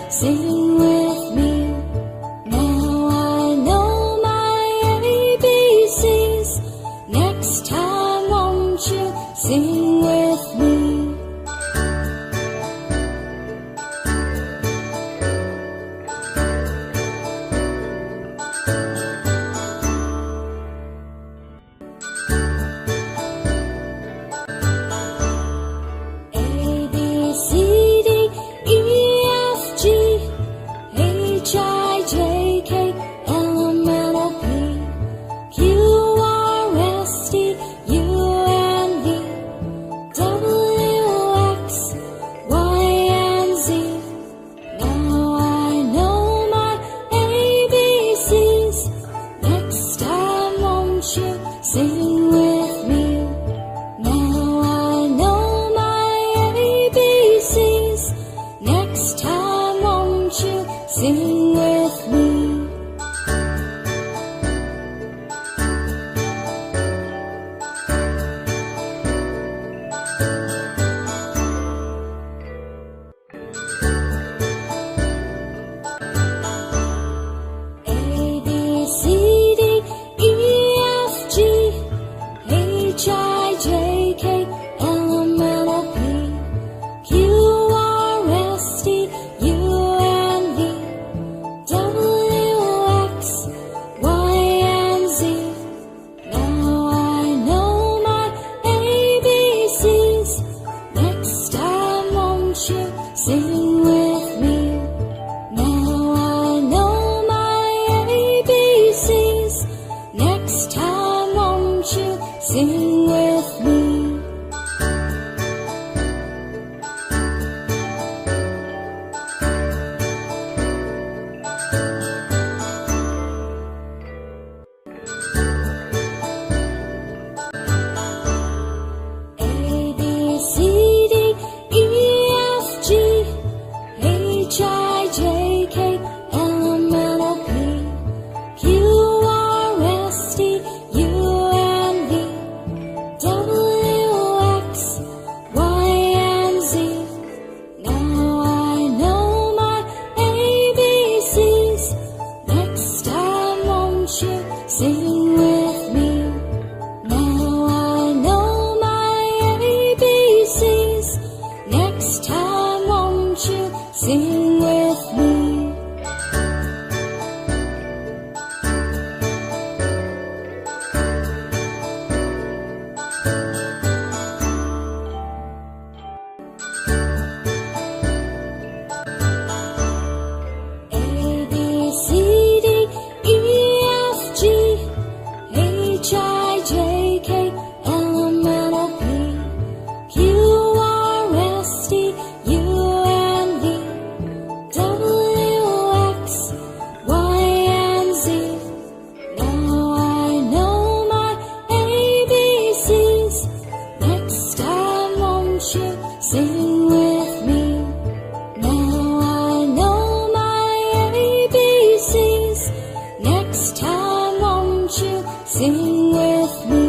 Sing with me. Now I know my ABCs. Next time won't you sing with me? A, B, C, D, E, F, G, H, I, J, K, L, M, N, O, P, Q, R, S, T, U, and V, W, X, Y, and Z. Now I know my ABCs. Next time won't you sing with me? Now I know my ABCs. Next time won't you sing with me? A, B, C, D, E, F, G, H, I, J, K, L, M, N, O, P, Q, R, S, T, U, and V, W, X, Y, and Z. Now I know my ABCs. Next time won't you sing with me? Now I know my ABCs. Next time won't you sing with me? A, B, C, D, E, F, G, H, I, J, K, L, M, N, O, P, Q, R, S, T, U, and V, W, X, Y, and Z. Now I know my ABCs. Next time won't you sing with me? Now I know my ABCs. Next time won't you sing with me? A, B, C, D, E, F, G, H, I, J, K, L, M, N, O, P, Q, R, S, T, U, and V, W, X, Y, and Z. Now I know my ABCs. Next time won't you sing with me? Now I know my ABCs. Next time won't you sing with me?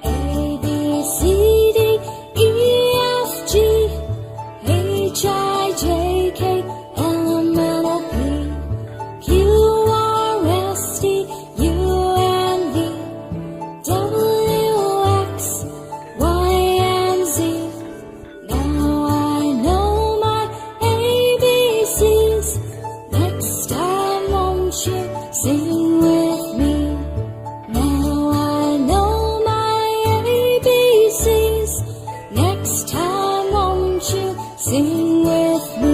A, B, C, D, E, F, G, Sing with me.